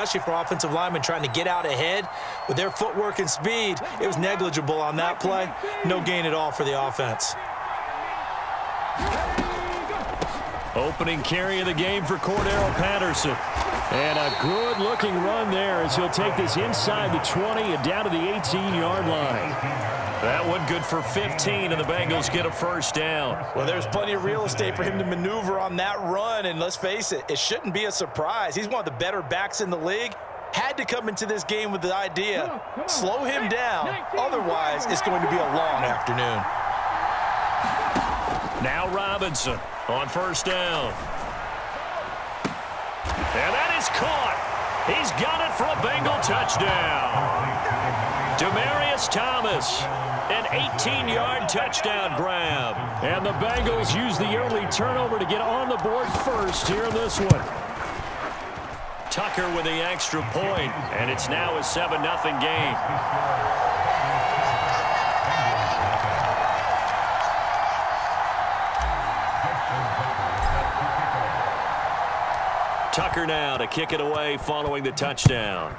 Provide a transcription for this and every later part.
especially for offensive linemen trying to get out ahead. With their footwork and speed, it was negligible on that play. No gain at all for the offense. Opening carry of the game for Cordero Patterson. And a good-looking run there as he'll take this inside the 20 and down to the 18-yard line. That one good for 15, and the Bengals get a first down. Well, there's plenty of real estate for him to maneuver on that run, and let's face it, it shouldn't be a surprise. He's one of the better backs in the league. Had to come into this game with the idea, slow him down, otherwise it's going to be a long afternoon. Now Robinson on first down. And that is caught. He's got it for a Bengal touchdown. Demaryius Thomas, an 18-yard touchdown grab. And the Bengals use the early turnover to get on the board first here in this one. Tucker with the extra point, and it's now a 7-0 game. Tucker now to kick it away following the touchdown.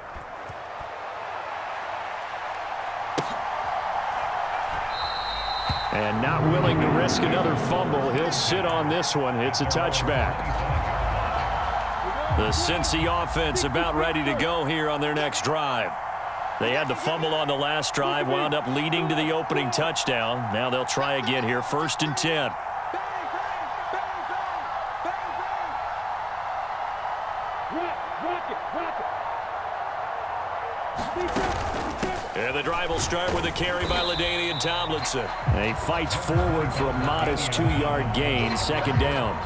And not willing to risk another fumble. He'll sit on this one. It's a touchback. The Cincy offense about ready to go here on their next drive. They had the fumble on the last drive, wound up leading to the opening touchdown. Now they'll try again here, 1st and 10. And the drive will start with a carry by LaDainian Tomlinson. And he fights forward for a modest 2-yard gain, 2nd down.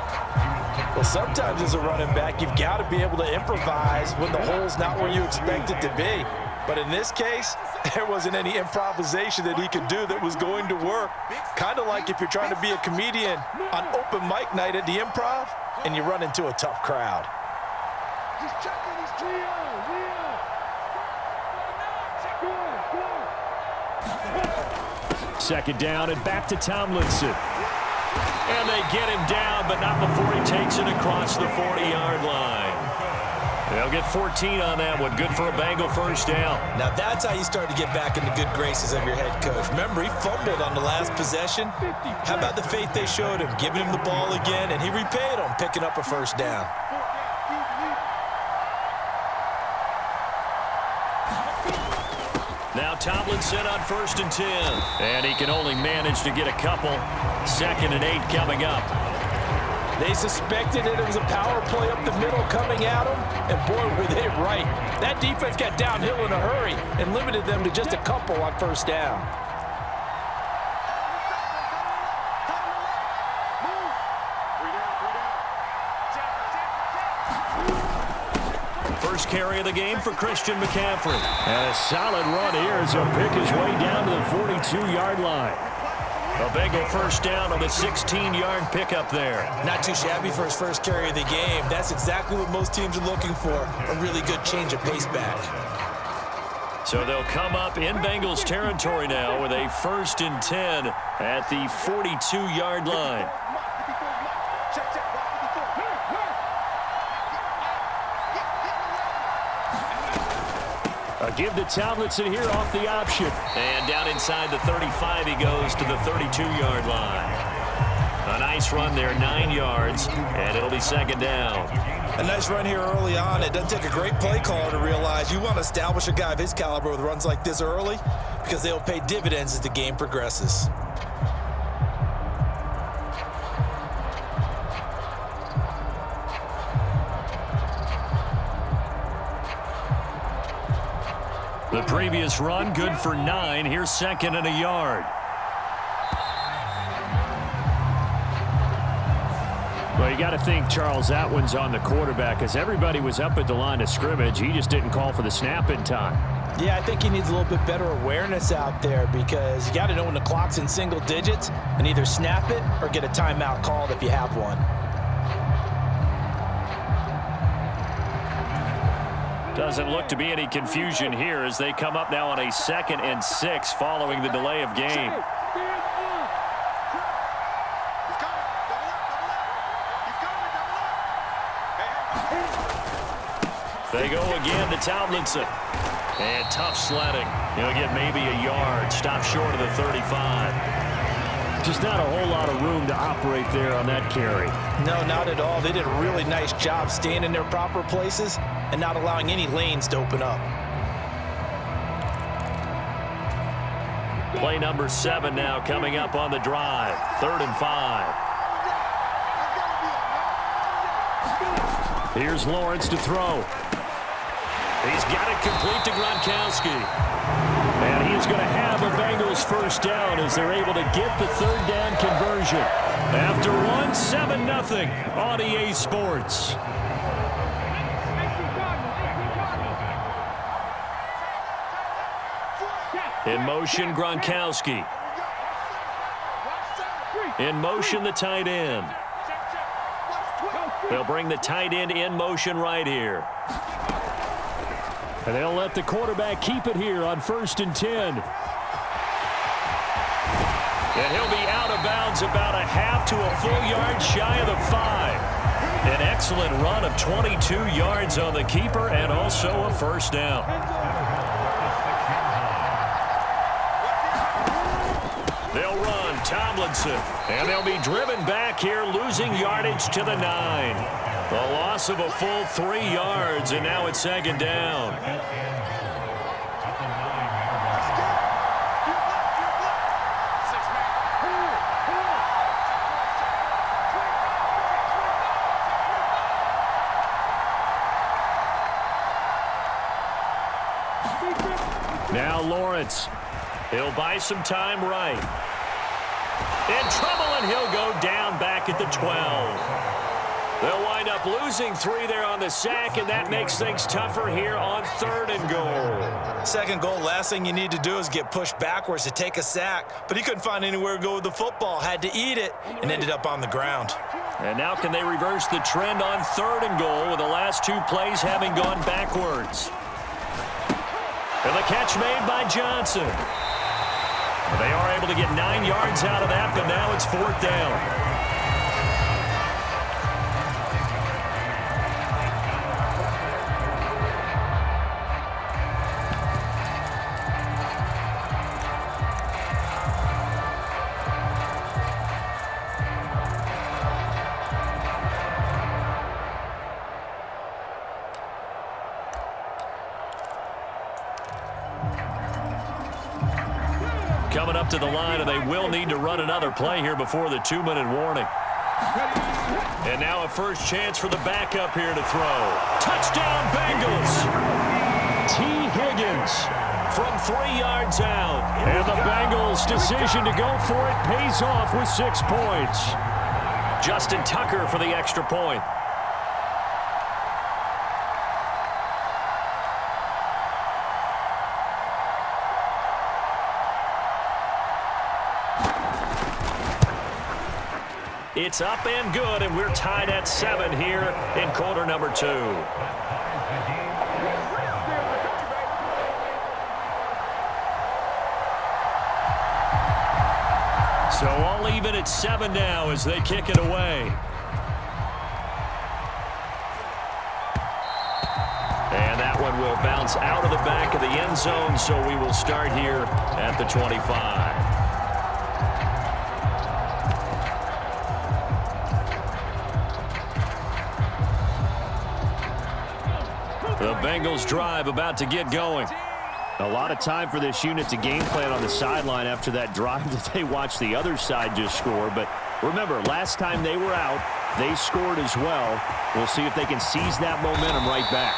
Well, sometimes as a running back, you've got to be able to improvise when the hole's not where you expect it to be. But in this case, there wasn't any improvisation that he could do that was going to work. Kind of like if you're trying to be a comedian on open mic night at the Improv and you run into a tough crowd. He's checking his trio. Second down and back to Tomlinson. And they get him down, but not before he takes it across the 40-yard line. They'll get 14 on that one. Good for a Bengal first down. Now that's how you start to get back in the good graces of your head coach. Remember, he fumbled on the last possession. How about the faith they showed him, giving him the ball again, and he repaid them, picking up a first down. Now Tomlinson on 1st and 10. And he can only manage to get a couple. 2nd and 8 coming up. They suspected that it was a power play up the middle coming at them, and boy, were they right. That defense got downhill in a hurry and limited them to just a couple on first down. First carry of the game for Christian McCaffrey. And a solid run here as he'll pick his way down to the 42-yard line. A Bengal first down on the 16-yard pickup there. Not too shabby for his first carry of the game. That's exactly what most teams are looking for, a really good change of pace back. So they'll come up in Bengals territory now with a 1st and 10 at the 42-yard line. A give to Tomlinson here off the option. And down inside the 35 he goes to the 32-yard line. A nice run there, 9 yards, and it'll be 2nd down. A nice run here early on. It doesn't take a great play caller to realize you want to establish a guy of his caliber with runs like this early because they'll pay dividends as the game progresses. The previous run, good for 9. Here's 2nd and a yard. Well, you got to think, Charles, that one's on the quarterback as everybody was up at the line of scrimmage. He just didn't call for the snap in time. Yeah, I think he needs a little bit better awareness out there because you got to know when the clock's in single digits and either snap it or get a timeout called if you have one. Doesn't look to be any confusion here as they come up now on a 2nd and 6 following the delay of game. They go again to Tomlinson. And tough sledding. He'll get maybe a yard. Stop short of the 35. Just not a whole lot of room to operate there on that carry. No, not at all. They did a really nice job staying in their proper places and not allowing any lanes to open up. Play number 7 now coming up on the drive. 3rd and 5. Here's Lawrence to throw. He's got it complete to Gronkowski. And he's going to have a Bengals first down as they're able to get the 3rd down conversion. After one, 7-0 on EA Sports. In motion, Gronkowski. In motion, the tight end. They'll bring the tight end in motion right here. And they'll let the quarterback keep it here on 1st and 10. And he'll be out of bounds about a half to a full yard shy of the 5. An excellent run of 22 yards on the keeper and also a first down. They'll run Tomlinson, and they'll be driven back here, losing yardage to the 9. A loss of a full 3 yards, and now it's 2nd down. Now Lawrence. He'll buy some time right. In trouble, and he'll go down back at the 12. They'll wind up losing 3 there on the sack, and that makes things tougher here on 3rd and goal. 2nd goal, last thing you need to do is get pushed backwards to take a sack. But he couldn't find anywhere to go with the football, had to eat it, and ended up on the ground. And now can they reverse the trend on 3rd and goal with the last 2 plays having gone backwards? And the catch made by Johnson. They are able to get 9 yards out of that, but now it's 4th down. Coming up to the line, and they will need to run another play here before the 2-minute warning. And now a first chance for the backup here to throw. Touchdown, Bengals! T. Higgins from 3 yards out. And the Bengals' decision to go for it pays off with 6 points. Justin Tucker for the extra point. It's up and good, and we're tied at 7 here in quarter number 2. So all even at 7 now as they kick it away. And that one will bounce out of the back of the end zone, so we will start here at the 25. The Bengals drive about to get going. A lot of time for this unit to game plan on the sideline after that drive that they watched the other side just score. But remember, last time they were out, they scored as well. We'll see if they can seize that momentum right back.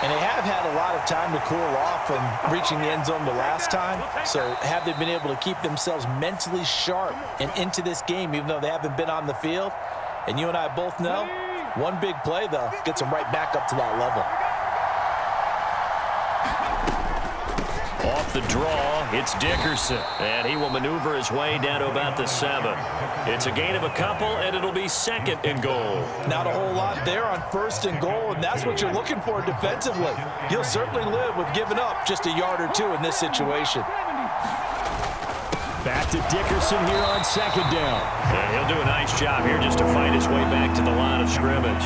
And they have had a lot of time to cool off from reaching the end zone the last time. So have they been able to keep themselves mentally sharp and into this game, even though they haven't been on the field? And you and I both know, one big play, though, gets them right back up to that level. Off the draw, it's Dickerson, and he will maneuver his way down to about the 7. It's a gain of a couple, and it'll be 2nd and goal. Not a whole lot there on 1st and goal, and that's what you're looking for defensively. You'll certainly live with giving up just a yard or 2 in this situation. Back to Dickerson here on 2nd down. And he'll do a nice job here just to fight his way back to the line of scrimmage.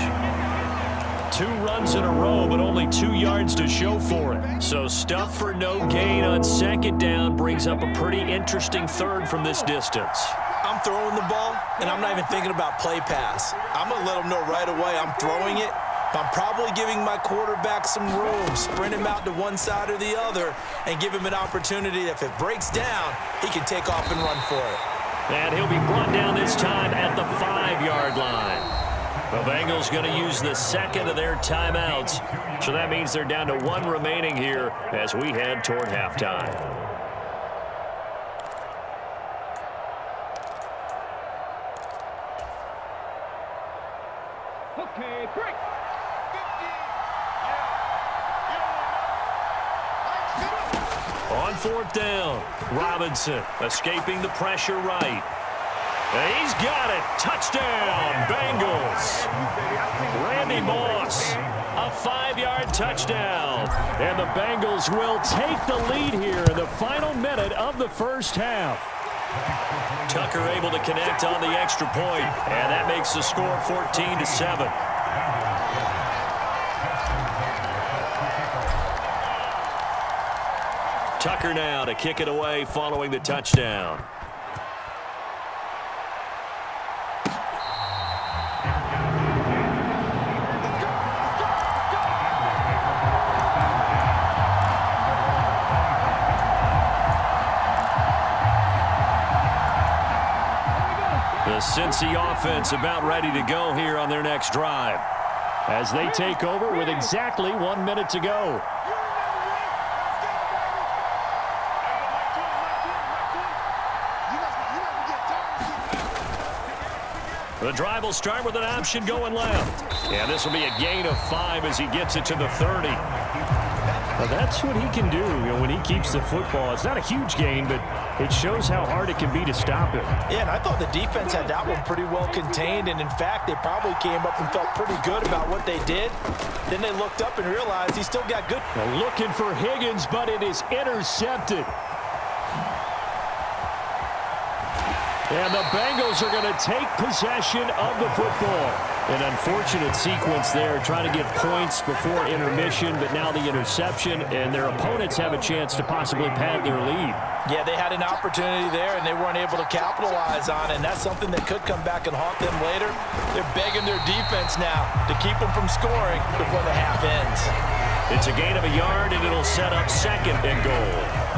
2 runs in a row, but only 2 yards to show for it. So stuff for no gain on second down brings up a pretty interesting third from this distance. I'm throwing the ball, and I'm not even thinking about play pass. I'm going to let them know right away I'm throwing it. I'm probably giving my quarterback some room, sprint him out to one side or the other, and give him an opportunity. If it breaks down, he can take off and run for it. And he'll be brought down this time at the 5-yard line. The Bengals going to use the second of their timeouts. So that means they're down to 1 remaining here as we head toward halftime. Okay, break. On 4th down, Robinson escaping the pressure right. And he's got it. Touchdown, Bengals. Randy Moss, a 5-yard touchdown. And the Bengals will take the lead here in the final minute of the first half. Tucker able to connect on the extra point, and that makes the score 14-7. Tucker now to kick it away following the touchdown. The Cincy offense about ready to go here on their next drive as they take over with exactly 1 minute to go. The drive will start with an option going left. And this will be a gain of 5 as he gets it to the 30. Well, that's what he can do, when he keeps the football. It's not a huge gain, but it shows how hard it can be to stop it. Yeah, and I thought the defense had that one pretty well contained, and in fact, they probably came up and felt pretty good about what they did. Then they looked up and realized he still got good. Now looking for Higgins, but it is intercepted. And the Bengals are going to take possession of the football. An unfortunate sequence there, trying to get points before intermission, but now the interception, and their opponents have a chance to possibly pad their lead. Yeah, they had an opportunity there, and they weren't able to capitalize on it, and that's something that could come back and haunt them later. They're begging their defense now to keep them from scoring before the half ends. It's a gain of a yard, and it'll set up 2nd and goal.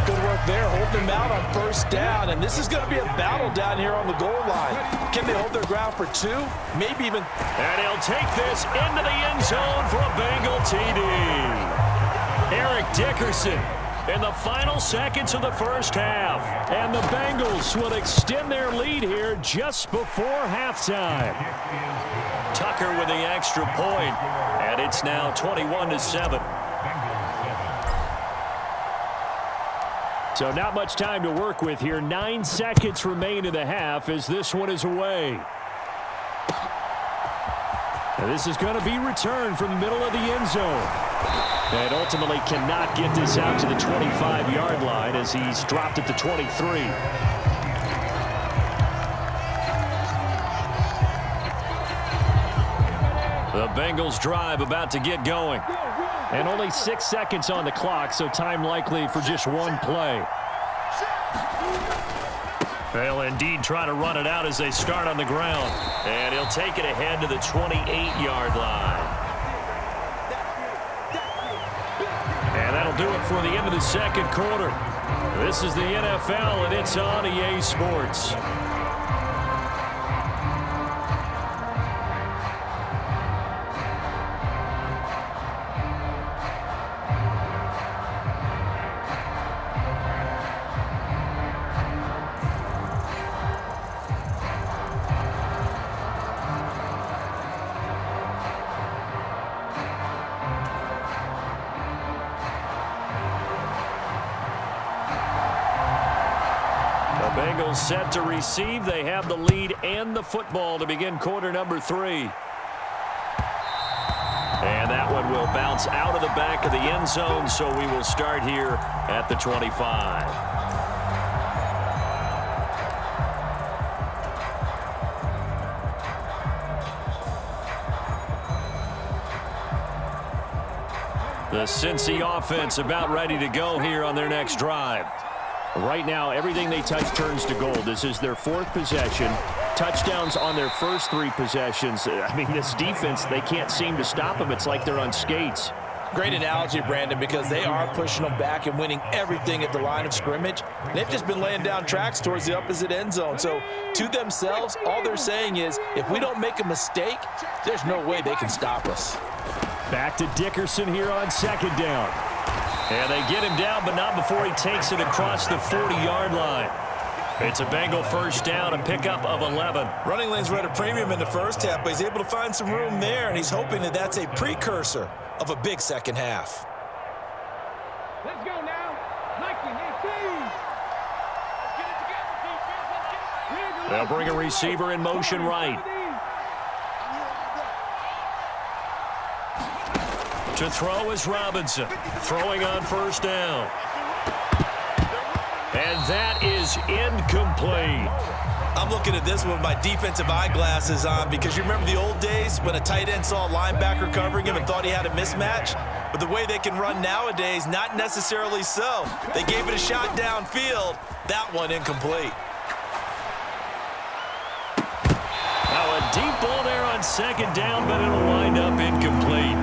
Good work there, holding them out on 1st down, and this is going to be a battle down here on the goal line. Can they hold their ground for 2? Maybe even. And he'll take this into the end zone for a Bengal TD. Eric Dickerson in the final seconds of the first half. And the Bengals will extend their lead here just before halftime. Tucker with the extra point, and it's now 21-7. So not much time to work with here. 9 seconds remain in the half as this one is away. And this is going to be returned from the middle of the end zone. And ultimately cannot get this out to the 25-yard line as he's dropped at the 23. The Bengals drive about to get going. And only 6 seconds on the clock, so time likely for just one play. They'll indeed try to run it out as they start on the ground. And he'll take it ahead to the 28-yard line. And that'll do it for the end of the second quarter. This is the NFL, and it's on EA Sports. Bengals set to receive. They have the lead and the football to begin quarter number 3. And that one will bounce out of the back of the end zone, so we will start here at the 25. The Cincy offense about ready to go here on their next drive. Right now, everything they touch turns to gold. This is their 4th possession. Touchdowns on their first 3 possessions. I mean, this defense, they can't seem to stop them. It's like they're on skates. Great analogy, Brandon, because they are pushing them back and winning everything at the line of scrimmage. They've just been laying down tracks towards the opposite end zone. So to themselves, all they're saying is, if we don't make a mistake, there's no way they can stop us. Back to Dickerson here on 2nd down. And they get him down, but not before he takes it across the 40-yard line. It's a Bengal first down, a pickup of 11. Running lanes were at a premium in the first half, but he's able to find some room there, and he's hoping that that's a precursor of a big second half. Let's go now. 19-18. They'll bring a receiver in motion right. To throw is Robinson. Throwing on first down. And that is incomplete. I'm looking at this with my defensive eyeglasses on because you remember the old days when a tight end saw a linebacker covering him and thought he had a mismatch? But the way they can run nowadays, not necessarily so. They gave it a shot downfield. That one incomplete. Now a deep ball there on 2nd down, but it'll wind up incomplete.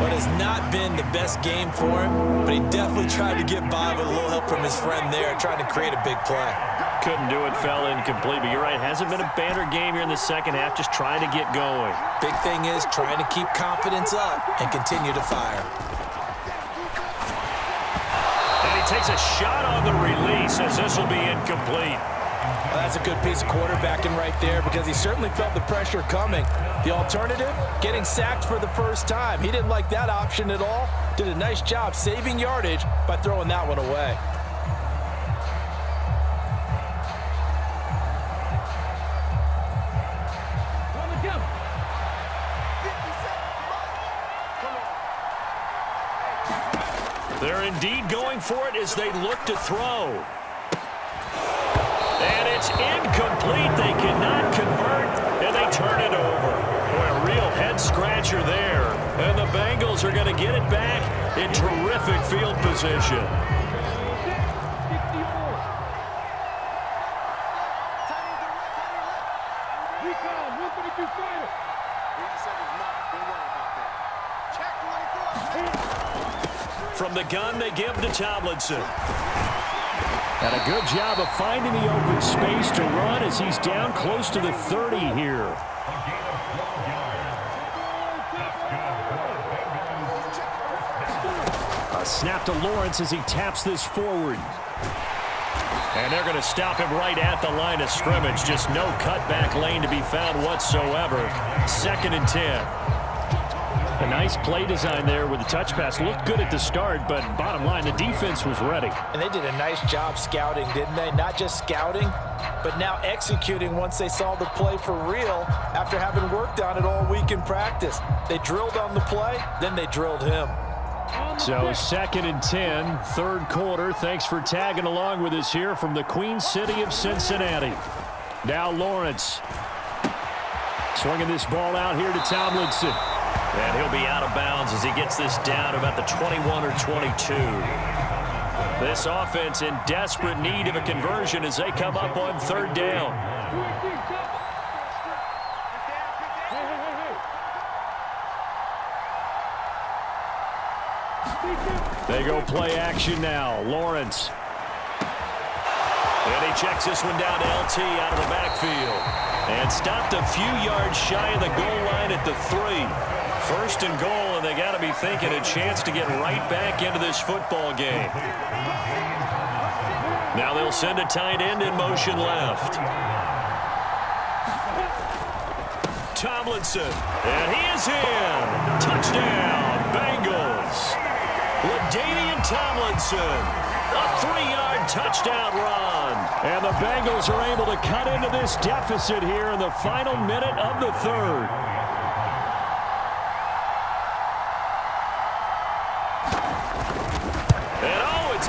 What has not been the best game for him, but he definitely tried to get by with a little help from his friend there, trying to create a big play. Couldn't do it, fell incomplete, but you're right, hasn't been a banner game here in the second half, just trying to get going. Big thing is trying to keep confidence up and continue to fire. And he takes a shot on the release as this will be incomplete. Well, that's a good piece of quarterbacking right there because he certainly felt the pressure coming. The alternative, getting sacked for the first time. He didn't like that option at all. Did a nice job saving yardage by throwing that one away. They're indeed going for it as they look to throw. And it's incomplete. They cannot convert, and they turn it over. Boy, a real head-scratcher there. And the Bengals are going to get it back in terrific field position. From the gun, they give to Tomlinson. And a good job of finding the open space to run as he's down close to the 30 here. A snap to Lawrence as he taps this forward. And they're going to stop him right at the line of scrimmage. Just no cutback lane to be found whatsoever. 2nd and 10. A nice play design there with the touch pass. Looked good at the start, but bottom line, the defense was ready. And they did a nice job scouting, didn't they? Not just scouting, but now executing once they saw the play for real after having worked on it all week in practice. They drilled on the play, then they drilled him. So 2nd and 10, 3rd quarter. Thanks for tagging along with us here from the Queen City of Cincinnati. Now Lawrence. Swinging this ball out here to Tomlinson. And he'll be out of bounds as he gets this down about the 21 or 22. This offense in desperate need of a conversion as they come up on 3rd down. They go play action now. Lawrence. And he checks this one down to LT out of the backfield. And stopped a few yards shy of the goal line at the 3. 1st and goal, and they got to be thinking a chance to get right back into this football game. Now they'll send a tight end in motion left. Tomlinson, and he is in. Touchdown, Bengals. LaDainian Tomlinson, a 3-yard touchdown run. And the Bengals are able to cut into this deficit here in the final minute of the 3rd.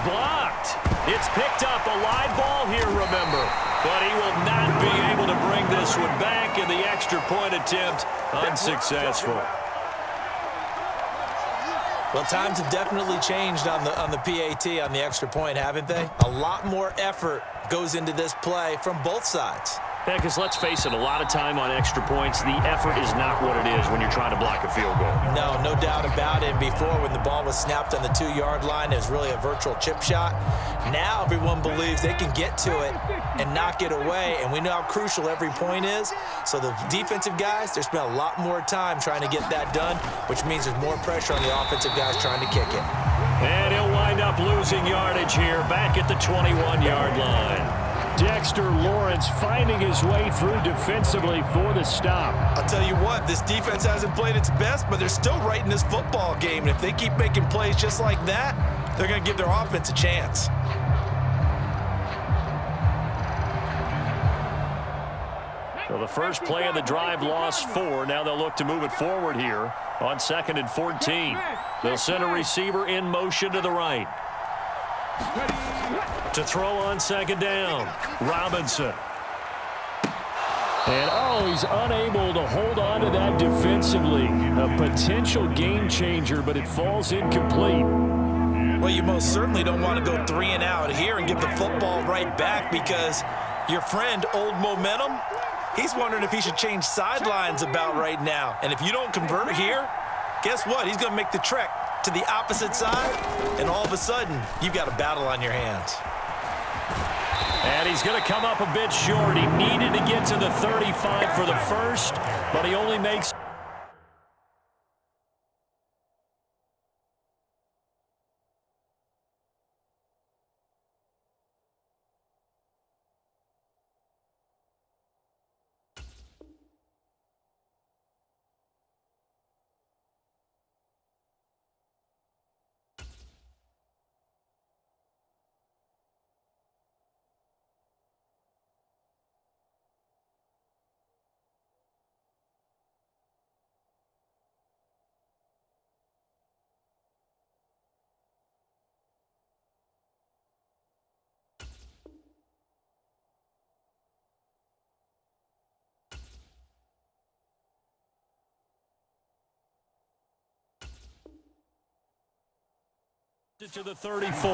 Blocked. It's picked up, a live ball here, remember. But he will not be able to bring this one back, and the extra point attempt unsuccessful. Well, times have definitely changed on the PAT, on the extra point, haven't they? A lot more effort goes into this play from both sides. Yeah, because let's face it, a lot of time on extra points, the effort is not what it is when you're trying to block a field goal. No doubt about it. And before, when the ball was snapped on the 2-yard line, it was really a virtual chip shot. Now everyone believes they can get to it and knock it away, and we know how crucial every point is. So the defensive guys, they spent a lot more time trying to get that done, which means there's more pressure on the offensive guys trying to kick it. And he'll wind up losing yardage here, back at the 21-yard line. Dexter Lawrence finding his way through defensively for the stop. I'll tell you what, this defense hasn't played its best, but they're still right in this football game. And if they keep making plays just like that, they're going to give their offense a chance. So the first play of the drive lost 4. Now they'll look to move it forward here on 2nd and 14. They'll send a receiver in motion to the right. To throw on 2nd down, Robinson. And, he's unable to hold on to that defensively. A potential game changer, but it falls incomplete. Well, you most certainly don't want to go 3 and out here and give the football right back, because your friend, Old Momentum, he's wondering if he should change sidelines about right now. And if you don't convert here, guess what? He's going to make the trek to the opposite side, and all of a sudden, you've got a battle on your hands. And he's going to come up a bit short. He needed to get to the 35 for the first, but he only makes... to the 34.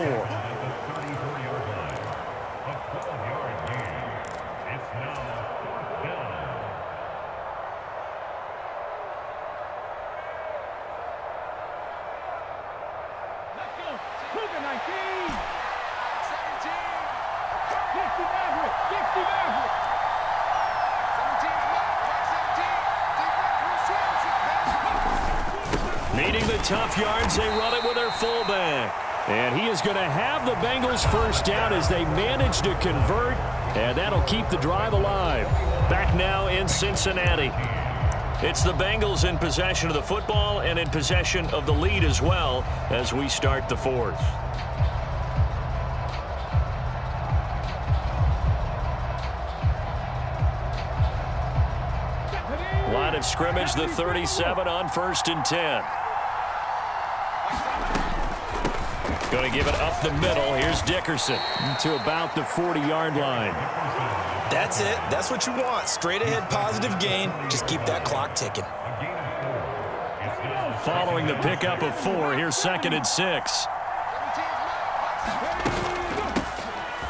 Needing the tough yards, they run it with their fullback. And he is going to have the Bengals first down as they manage to convert, and that'll keep the drive alive. Back now in Cincinnati. It's the Bengals in possession of the football and in possession of the lead as well as we start the 4th. Line of scrimmage, the 37 on 1st and 10. Going to give it up the middle. Here's Dickerson to about the 40-yard line. That's it. That's what you want. Straight ahead, positive gain. Just keep that clock ticking. Following the pickup of 4, here's 2nd and 6.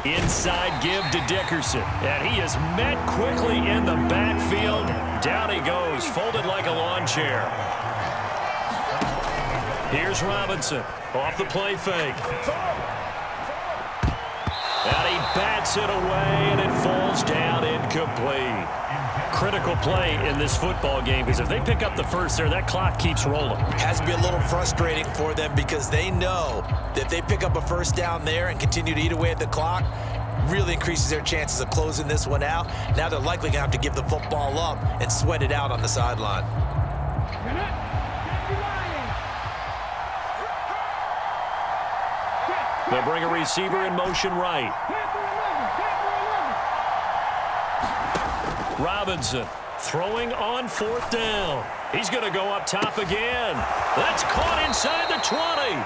Inside give to Dickerson. And he is met quickly in the backfield. Down he goes, folded like a lawn chair. Here's Robinson off the play fake. And he bats it away, and it falls down incomplete. Critical play in this football game, because if they pick up the first there, that clock keeps rolling. Has to be a little frustrating for them, because they know that if they pick up a first down there and continue to eat away at the clock, really increases their chances of closing this one out. Now they're likely going to have to give the football up and sweat it out on the sideline. They'll bring a receiver in motion right. Robinson throwing on 4th down. He's going to go up top again. That's caught inside the 20.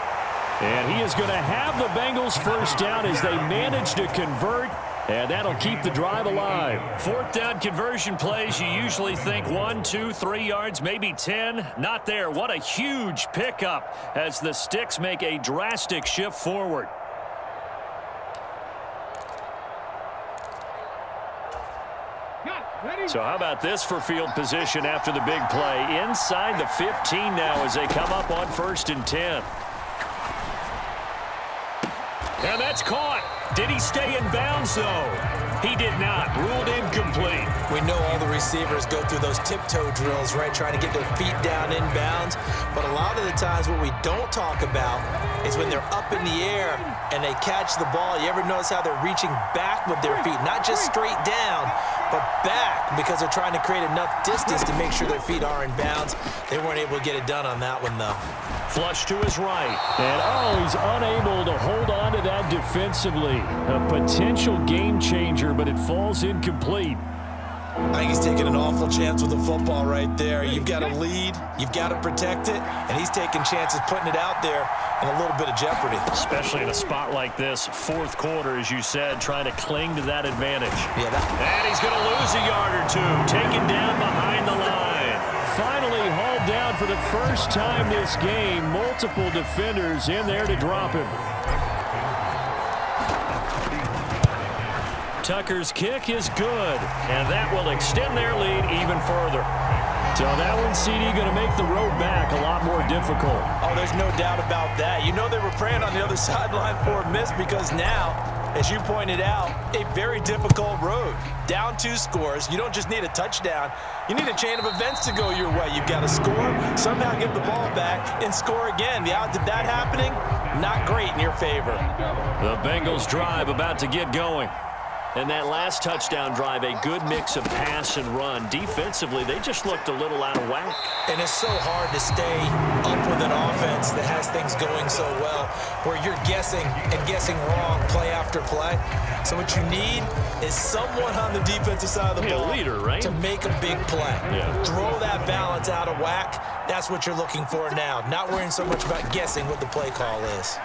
And he is going to have the Bengals first down as they manage to convert, And that'll keep the drive alive. Fourth down conversion plays, you usually think 1, 2, 3 yards, maybe 10. Not there. What a huge pickup as the Sticks make a drastic shift forward. So how about this for field position after the big play? Inside the 15 now as they come up on 1st and 10. And that's caught. Did he stay in bounds, though? He did not. Ruled incomplete. We know all the receivers go through those tiptoe drills, right, trying to get their feet down in bounds. But a lot of the times what we don't talk about is when they're up in the air and they catch the ball. You ever notice how they're reaching back with their feet? Not just straight down, but back, because they're trying to create enough distance to make sure their feet are in bounds. They weren't able to get it done on that one, though. Flush to his right. And, he's unable to hold on to that defensively. A potential game changer, but it falls incomplete. I think he's taking an awful chance with the football right there. You've got to lead, you've got to protect it, and he's taking chances putting it out there in a little bit of jeopardy. Especially in a spot like this, 4th quarter, as you said, trying to cling to that advantage. Yeah, and he's going to lose a yard or two, taken down behind the line. Finally hauled down for the first time this game. Multiple defenders in there to drop him. Tucker's kick is good, and that will extend their lead even further. So that one, CD, going to make the road back a lot more difficult. Oh, there's no doubt about that. You know they were praying on the other sideline for a miss, because now, as you pointed out, a very difficult road. Down 2 scores. You don't just need a touchdown. You need a chain of events to go your way. You've got to score, somehow get the ball back, and score again. The odds of that happening, not great in your favor. The Bengals drive about to get going. And that last touchdown drive, a good mix of pass and run. Defensively, they just looked a little out of whack. And it's so hard to stay up with an offense that has things going so well, where you're guessing and guessing wrong play after play. So what you need is someone on the defensive side of the ball, a leader, right, to make a big play. Yeah. Throw that balance out of whack. That's what you're looking for now. Not worrying so much about guessing what the play call is.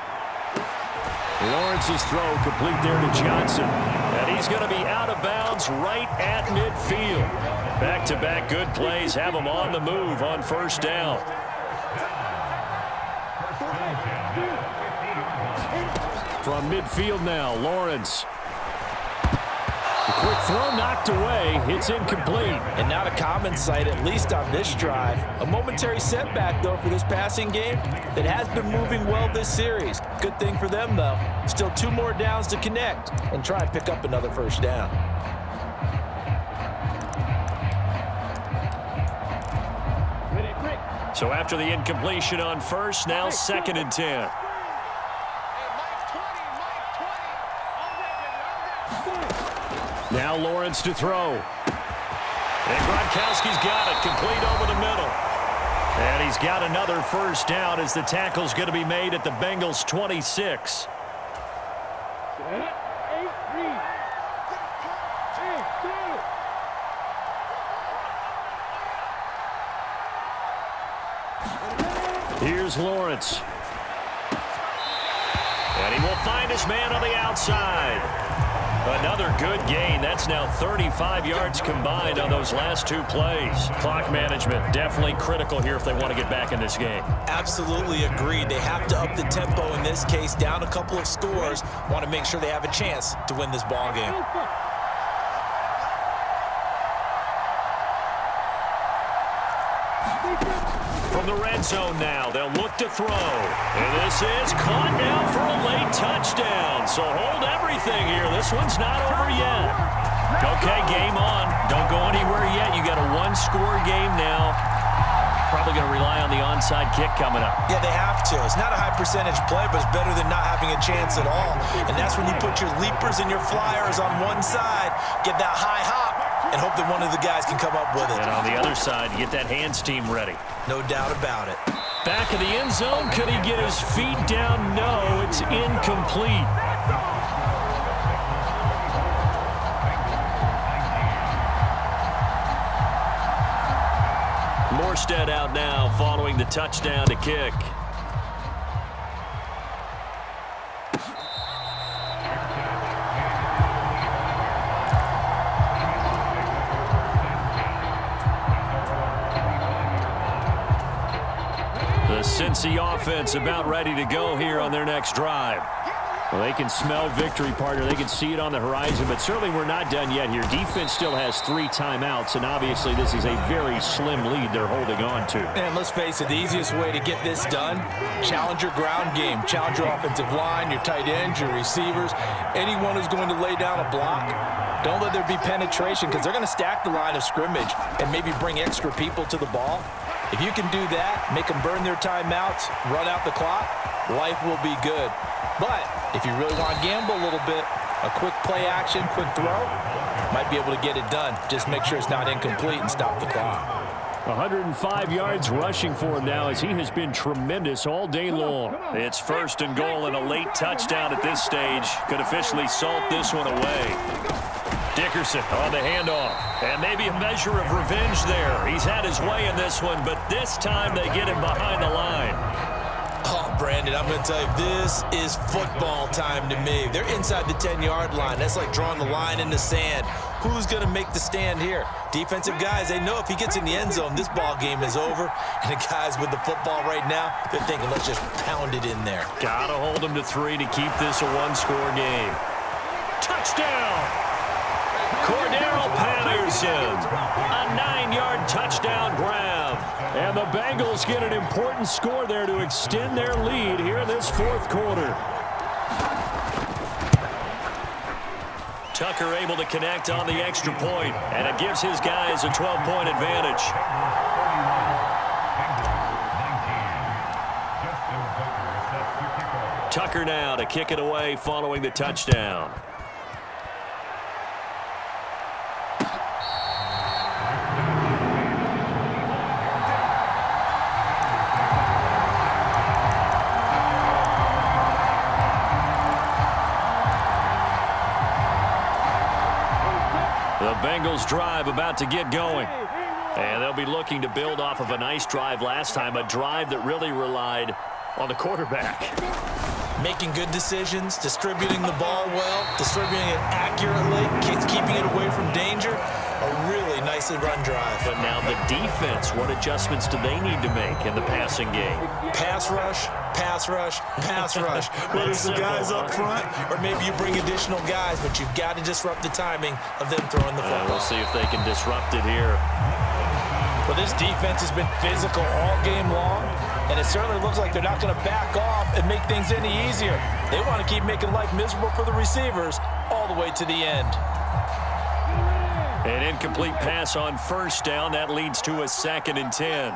Lawrence's throw complete there to Johnson. And he's going to be out of bounds right at midfield. Back-to-back good plays have him on the move on 1st down. From midfield now, Lawrence. The quick throw knocked away. It's incomplete. And not a common sight, at least on this drive. A momentary setback, though, for this passing game that has been moving well this series. Good thing for them, though. Still 2 more downs to connect and try and pick up another 1st down. So after the incompletion on 1st, now 2nd and 10. Now Lawrence to throw. And Gronkowski's got it, complete over the middle. And he's got another 1st down as the tackle's going to be made at the Bengals' 26. Here's Lawrence. And he will find his man on the outside. Another good gain. That's now 35 yards combined on those last 2 plays. Clock management definitely critical here if they want to get back in this game. Absolutely agreed. They have to up the tempo in this case, down a couple of scores. Want to make sure they have a chance to win this ball game. From the red zone now, they'll look to throw. And this is caught now for a late touchdown. So hold everything here. This one's not over yet. Okay, game on. Don't go anywhere yet. You got a 1-score game now. Probably going to rely on the onside kick coming up. Yeah, they have to. It's not a high percentage play, but it's better than not having a chance at all. And that's when you put your leapers and your flyers on one side, get that high hop, and hope that one of the guys can come up with it. And on the other side, get that hands team ready. No doubt about it. Back of the end zone. Could he get his feet down? No, it's incomplete. Morstead out now following the touchdown to kick. What's the offense about ready to go here on their next drive? Well, they can smell victory, partner. They can see it on the horizon, but certainly we're not done yet here. Defense still has 3 timeouts, and obviously this is a very slim lead they're holding on to. And let's face it, the easiest way to get this done, challenge your ground game. Challenge your offensive line, your tight ends, your receivers, anyone who's going to lay down a block. Don't let there be penetration because they're going to stack the line of scrimmage and maybe bring extra people to the ball. If you can do that, make them burn their timeouts, run out the clock, life will be good. But if you really want to gamble a little bit, a quick play action, quick throw, might be able to get it done. Just make sure it's not incomplete and stop the clock. 105 yards rushing for him now as he has been tremendous all day long. It's 1st and goal and a late touchdown at this stage. Could officially salt this one away. Dickerson on the handoff. And maybe a measure of revenge there. He's had his way in this one, but this time they get him behind the line. Oh, Brandon, I'm going to tell you, this is football time to me. They're inside the 10-yard line. That's like drawing the line in the sand. Who's going to make the stand here? Defensive guys, they know if he gets in the end zone, this ball game is over. And the guys with the football right now, they're thinking, let's just pound it in there. Got to hold them to 3 to keep this a one-score game. Touchdown! Cordero Patterson, a 9-yard touchdown grab. And the Bengals get an important score there to extend their lead here in this 4th quarter. Tucker able to connect on the extra point, and it gives his guys a 12-point advantage. Tucker now to kick it away following the touchdown. The Bengals drive about to get going. And they'll be looking to build off of a nice drive last time, a drive that really relied on the quarterback. Making good decisions, distributing the ball well, distributing it accurately, keeping it away from danger. A really nicely run drive. But now the defense, what adjustments do they need to make in the passing game? Pass rush, pass rush, pass rush. Whether it's the guys up front or maybe you bring additional guys, but you've got to disrupt the timing of them throwing the football. We'll see if they can disrupt it here. Well, this defense has been physical all game long, and it certainly looks like they're not going to back off and make things any easier. They want to keep making life miserable for the receivers all the way to the end. An incomplete pass on 1st down. That leads to a 2nd and 10.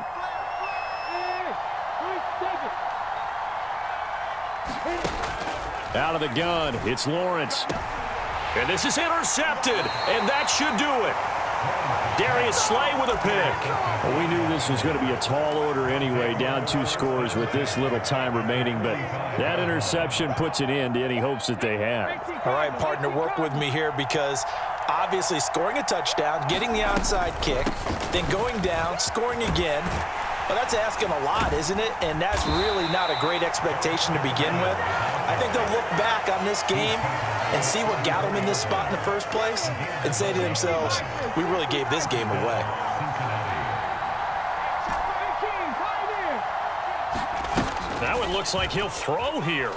Out of the gun, it's Lawrence. And this is intercepted, and that should do it. Darius Slay with a pick. Well, we knew this was going to be a tall order anyway, down 2 scores with this little time remaining, but that interception puts an end to any hopes that they had. All right, partner, work with me here because obviously scoring a touchdown, getting the onside kick, then going down, scoring again. Well, that's asking a lot, isn't it? And that's really not a great expectation to begin with. I think they'll look back on this game and see what got them in this spot in the first place and say to themselves, we really gave this game away. Now it looks like he'll throw here.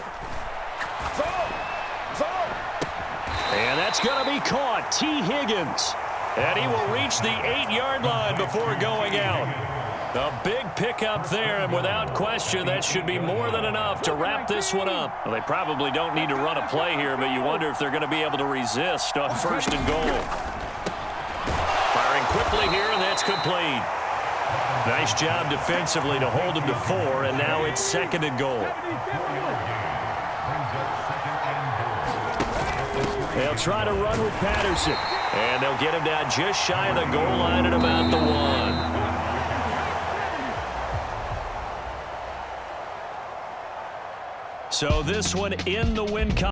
And that's going to be caught. T. Higgins. And he will reach the 8-yard line before going out. A big pickup there, and without question, that should be more than enough to wrap this one up. Well, they probably don't need to run a play here, but you wonder if they're going to be able to resist on 1st and goal. Firing quickly here, and that's complete. Nice job defensively to hold him to 4, and now it's 2nd and goal. They'll try to run with Patterson. And they'll get him down just shy of the goal line at about the 1. So this one in the win column.